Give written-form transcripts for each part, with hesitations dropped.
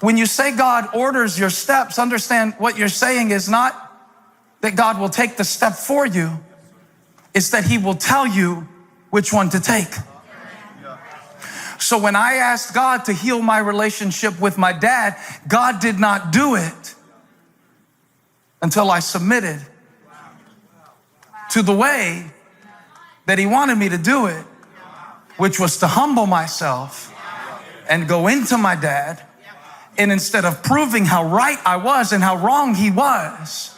When you say God orders your steps, understand what you're saying is not that God will take the step for you. It's that he will tell you which one to take. So when I asked God to heal my relationship with my dad, God did not do it until I submitted to the way that he wanted me to do it, which was to humble myself and go into my dad. And instead of proving how right I was and how wrong he was,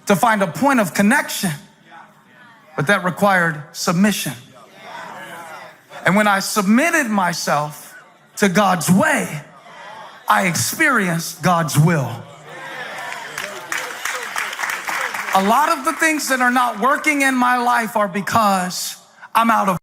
to find a point of connection. But that required submission. And when I submitted myself to God's way, I experienced God's will. A lot of the things that are not working in my life are because I'm out of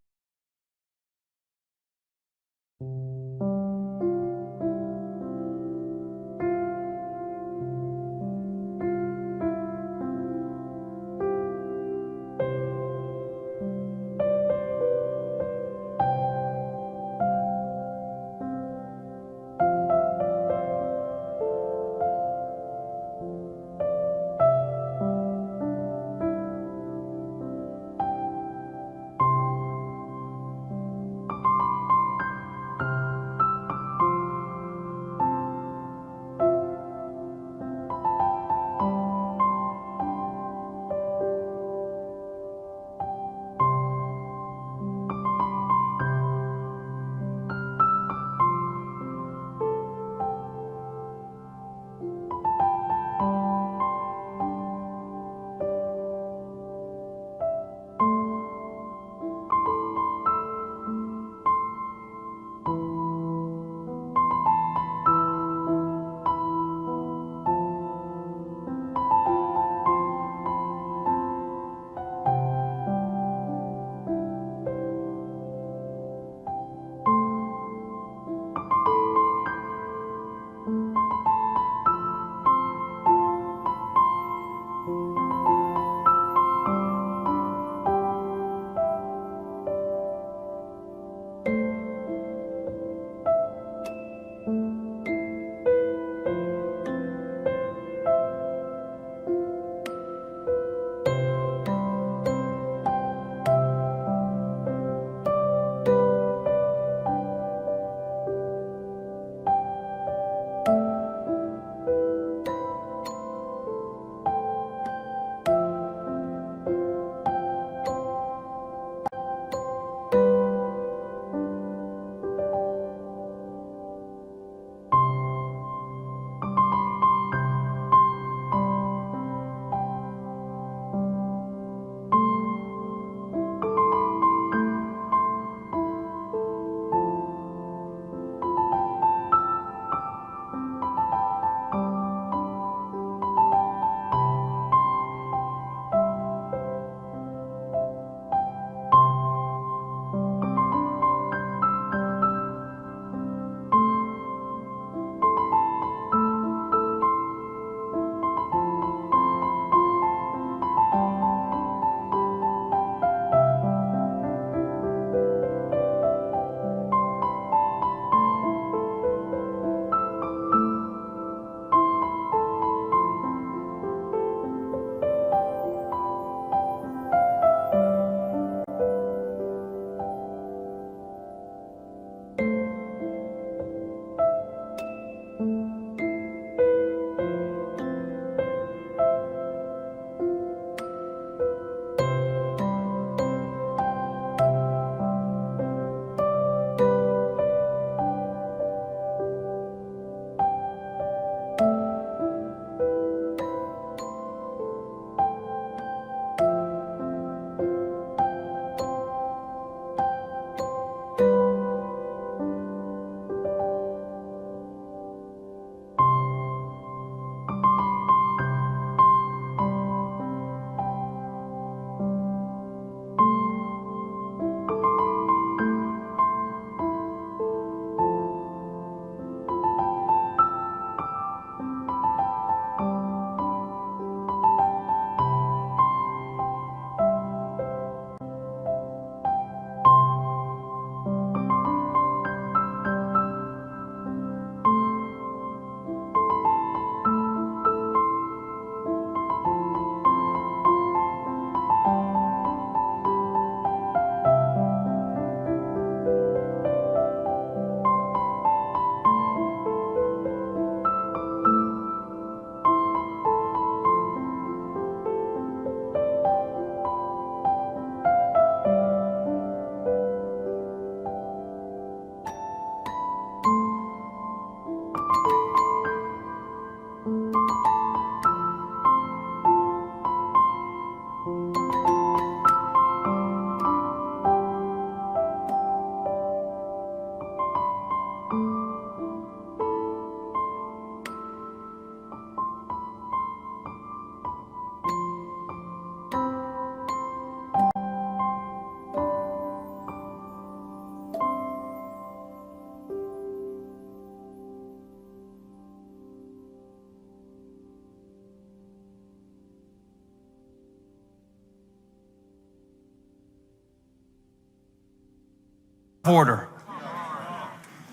Order.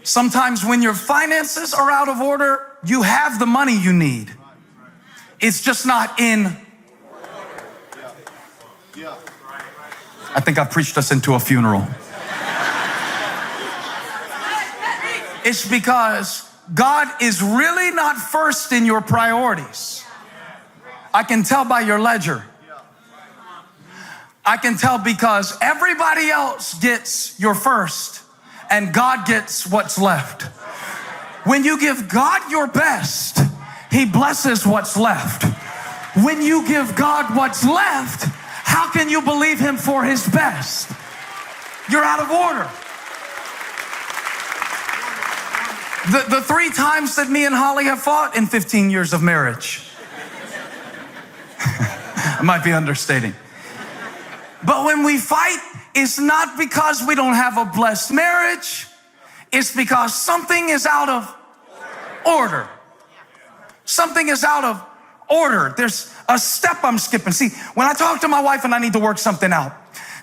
Sometimes when your finances are out of order, you have the money you need. It's just not in. I think I preached us into a funeral. It's because God is really not first in your priorities. I can tell by your ledger. I can tell because everybody else gets your first and God gets what's left. When you give God your best, He blesses what's left. When you give God what's left, how can you believe Him for His best? You're out of order. The 3 times that me and Holly have fought in 15 years of marriage. I might be understating. But when we fight, it's not because we don't have a blessed marriage. It's because something is out of order. Something is out of order. There's a step I'm skipping. See, when I talk to my wife and I need to work something out,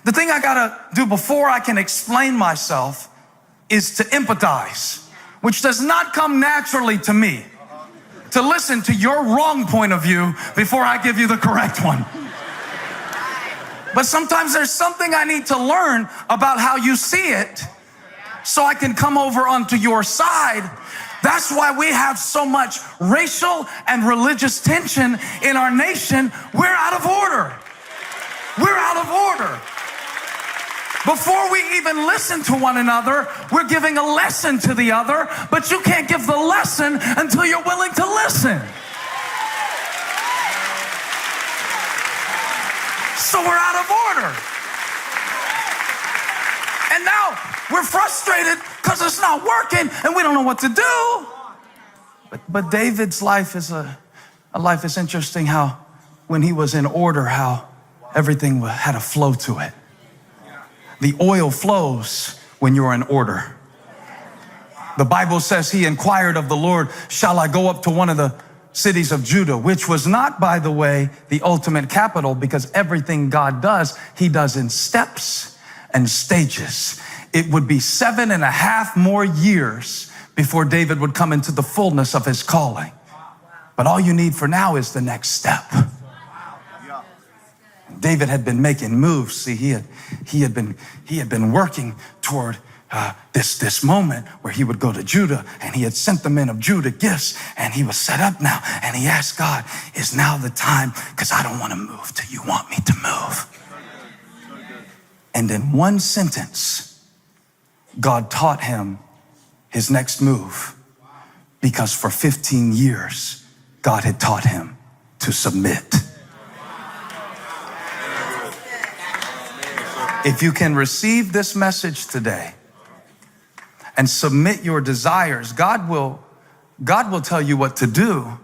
the thing I gotta do before I can explain myself is to empathize, which does not come naturally to me. To listen to your wrong point of view before I give you the correct one. But sometimes there's something I need to learn about how you see it so I can come over onto your side. That's why we have so much racial and religious tension in our nation. We're out of order. We're out of order. Before we even listen to one another, we're giving a lesson to the other, but you can't give the lesson until you're willing to listen. So we're out of order. And now we're frustrated because it's not working and we don't know what to do. But David's life is a life is interesting, how when he was in order, how everything had a flow to it. The oil flows when you're in order. The Bible says he inquired of the Lord, shall I go up to one of the cities of Judah, which was not, by the way, the ultimate capital, because everything God does, He does in steps and stages. It would be 7.5 more years before David would come into the fullness of his calling. But all you need for now is the next step. David had been making moves. See, he had been working toward this moment where he would go to Judah, and he had sent the men of Judah gifts, and he was set up now, and he asked God, is now the time? Because I don't want to move till you want me to move. And in one sentence, God taught him his next move, because for 15 years, God had taught him to submit. If you can receive this message today and submit your desires, God will tell you what to do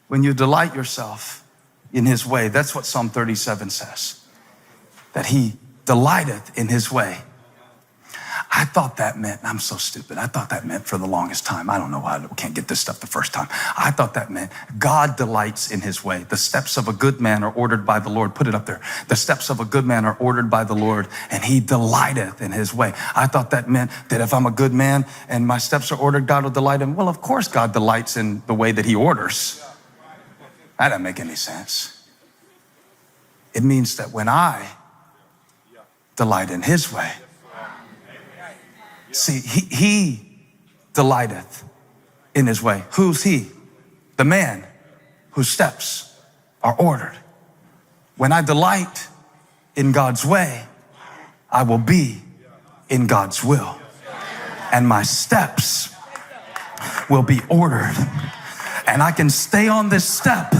when you delight yourself in His way. That's what Psalm 37 says, that He delighteth in His way. I thought that meant, I'm so stupid, I thought that meant for the longest time, I don't know why I can't get this stuff the first time. I thought that meant God delights in His way. The steps of a good man are ordered by the Lord. Put it up there. The steps of a good man are ordered by the Lord, and He delighteth in His way. I thought that meant that if I'm a good man and my steps are ordered, God will delight in. Well, of course God delights in the way that He orders. That doesn't make any sense. It means that when I delight in His way, see, he delighteth in His way. Who's He? The man whose steps are ordered. When I delight in God's way, I will be in God's will. And my steps will be ordered. And I can stay on this step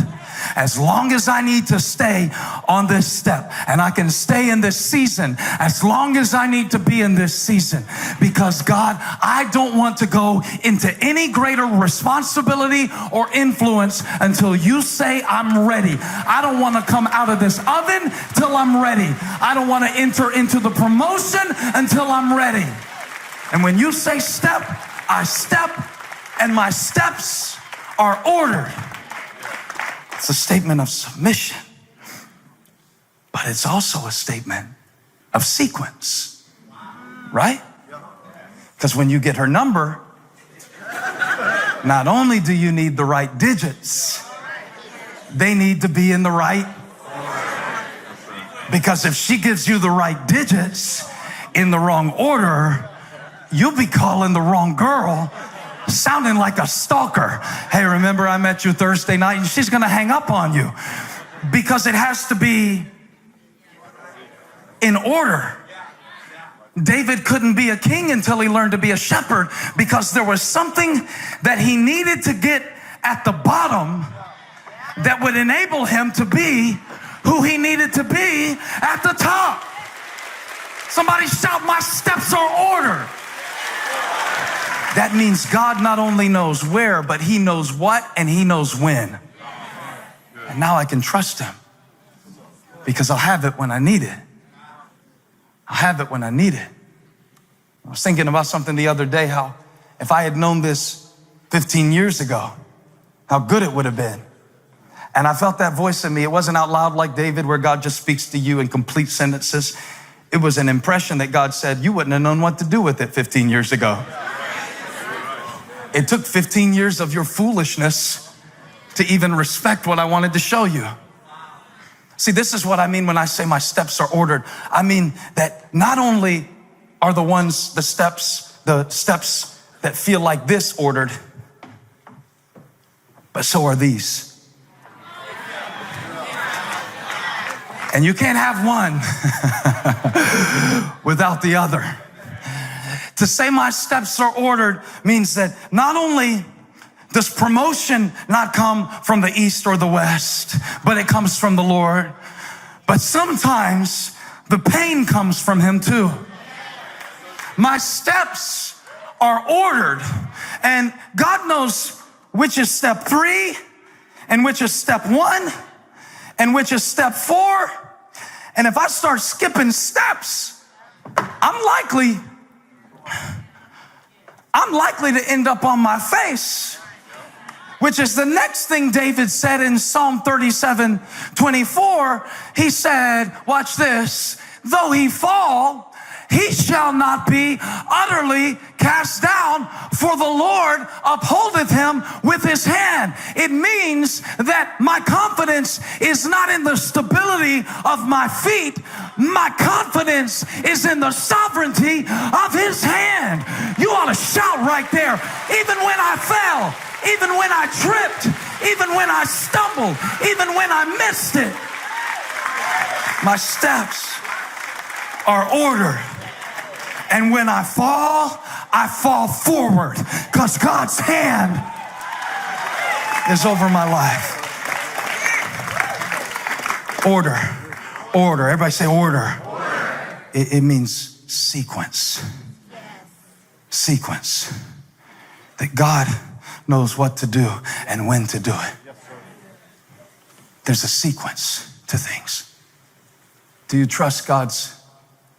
as long as I need to stay on this step. And I can stay in this season as long as I need to be in this season. Because God, I don't want to go into any greater responsibility or influence until you say I'm ready. I don't want to come out of this oven till I'm ready. I don't want to enter into the promotion until I'm ready. And when you say step, I step, and my steps are ordered. It's a statement of submission, but it's also a statement of sequence, right? Because when you get her number, not only do you need the right digits, they need to be in the right. Because if she gives you the right digits in the wrong order, you'll be calling the wrong girl, sounding like a stalker. Hey, remember I met you Thursday night? And she's going to hang up on you because it has to be in order. David couldn't be a king until he learned to be a shepherd because there was something that he needed to get at the bottom that would enable him to be who he needed to be at the top. Somebody shout, my steps are ordered. That means God not only knows where, but he knows what and he knows when. And now I can trust him because I'll have it when I need it. I'll have it when I need it. I was thinking about something the other day, how if I had known this 15 years ago, how good it would have been. And I felt that voice in me. It wasn't out loud like David where God just speaks to you in complete sentences. It was an impression that God said, you wouldn't have known what to do with it 15 years ago. It took 15 years of your foolishness to even respect what I wanted to show you. See, this is what I mean when I say my steps are ordered. I mean that not only are the steps that feel like this ordered, but so are these. And you can't have one without the other. To say my steps are ordered means that not only does promotion not come from the east or the west, but it comes from the Lord. But sometimes the pain comes from him too. My steps are ordered, and God knows which is step 3 and which is step 1 and which is step 4. And if I start skipping steps, I'm likely to end up on my face, which is the next thing David said in Psalm 37:24. He said, watch this, though he fall, he shall not be utterly cast down, for the Lord upholdeth him with his hand. It means that my confidence is not in the stability of my feet. My confidence is in the sovereignty of his hand. You ought to shout right there. Even when I fell, even when I tripped, even when I stumbled, even when I missed it, my steps are ordered. And when I fall forward because God's hand is over my life. Order. Order. Everybody say order. It means sequence. Sequence. That God knows what to do and when to do it. There's a sequence to things. Do you trust God's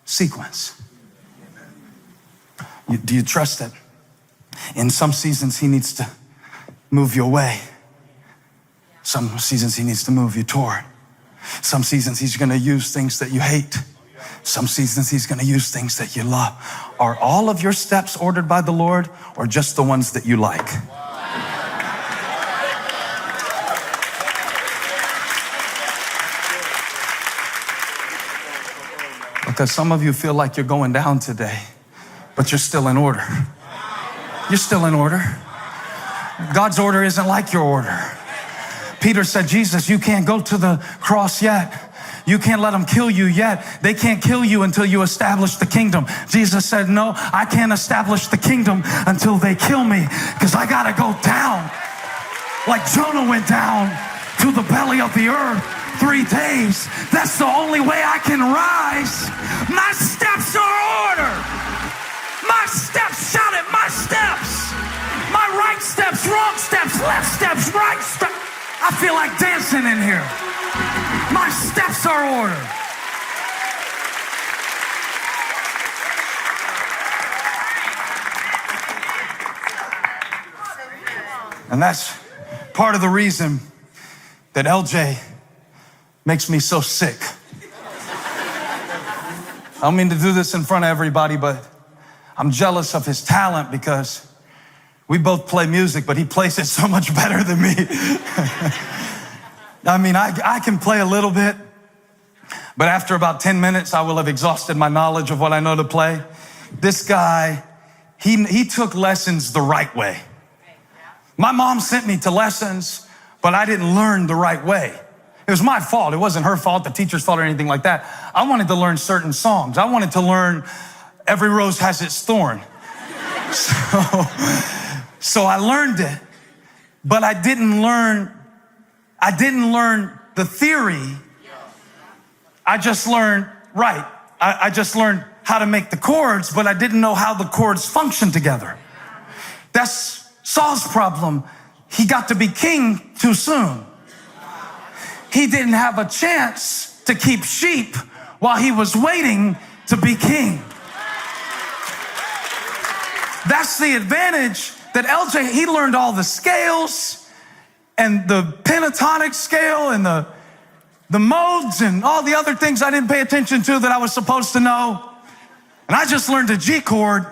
sequence? Do you trust that in some seasons he needs to move you away? Some seasons he needs to move you toward. Some seasons he's going to use things that you hate. Some seasons he's going to use things that you love. Are all of your steps ordered by the Lord or just the ones that you like? Because some of you feel like you're going down today, but you're still in order. You're still in order. God's order isn't like your order. Peter said, Jesus, you can't go to the cross yet You can't let them kill you yet. They can't kill you until you establish the kingdom. Jesus said, no, I can't establish the kingdom until they kill me, because I got to go down like Jonah went down to the belly of the earth 3 days. That's the only way I can rise. My steps are ordered. My steps, shout it, my steps. My right steps, wrong steps, left steps, right steps. I feel like dancing in here. My steps are ordered. And that's part of the reason that LJ makes me so sick. I don't mean to do this in front of everybody, but I'm jealous of his talent because we both play music, but he plays it so much better than me. I mean, I can play a little bit, but after about 10 minutes, I will have exhausted my knowledge of what I know to play. This guy, he took lessons the right way. My mom sent me to lessons, but I didn't learn the right way. It was my fault. It wasn't her fault, the teacher's fault, or anything like that. I wanted to learn certain songs. I wanted to learn Every Rose Has Its Thorn. So I learned it, but I didn't learn the theory. I just learned, I just learned how to make the chords, but I didn't know how the chords function together. That's Saul's problem. He got to be king too soon. He didn't have a chance to keep sheep while he was waiting to be king. That's the advantage that LJ, he learned all the scales and the pentatonic scale and the modes and all the other things I didn't pay attention to that I was supposed to know. And I just learned a G chord,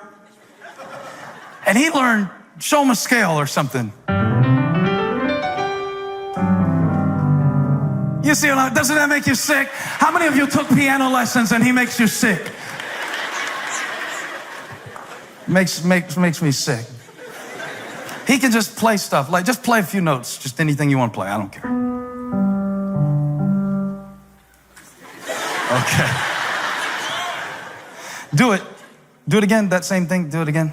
and he learned show him a scale or something. You see, doesn't that make you sick? How many of you took piano lessons and he makes you sick? Makes me sick. He can just play stuff, like just play a few notes, just anything you want to play. I don't care. Okay. Do it. Do it again, that same thing. Do it again.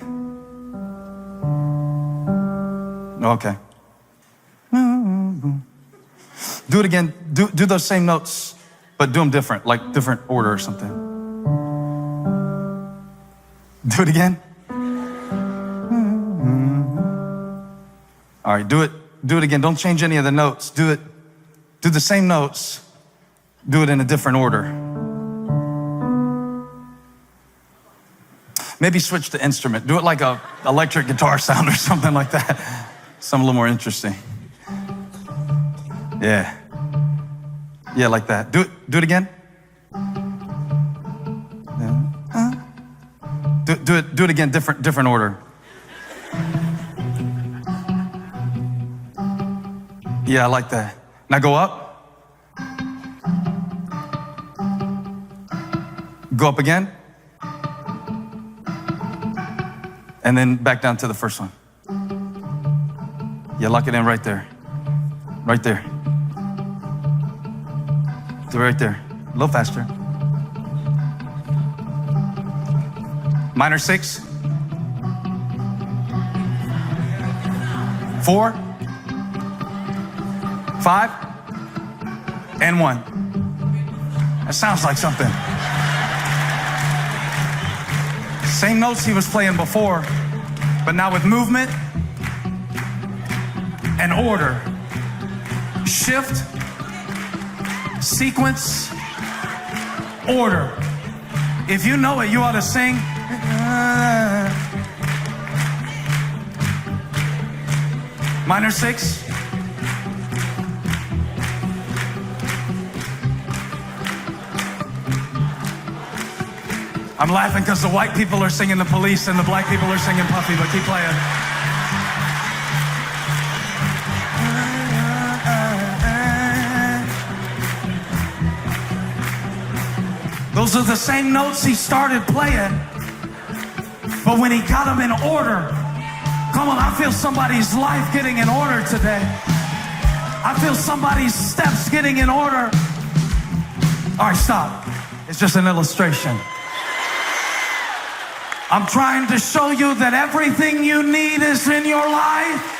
Okay. Do it again. Do those same notes, but do them different, like different order or something. Do it again. All right, do it again. Don't change any of the notes. Do the same notes. Do it in a different order. Maybe switch the instrument. Do it like a electric guitar sound or something like that. Something a little more interesting. Yeah. Yeah, like that. Do it again. Yeah. Do it again, different order. Yeah, I like that. Now go up. Go up again. And then back down to the first one. Yeah, lock it in right there. Right there. Do it right there. A little faster. Minor 6. 4. 5. And 1. That sounds like something. Same notes he was playing before, but now with movement and order. Shift, sequence, order. If you know it, you ought to sing. Minor 6. I'm laughing because the white people are singing The Police and the black people are singing Puffy, but keep playing. Those are the same notes he started playing, but when he got them in order, come on, I feel somebody's life getting in order today. I feel somebody's steps getting in order. All right, stop. It's just an illustration. I'm trying to show you that everything you need is in your life.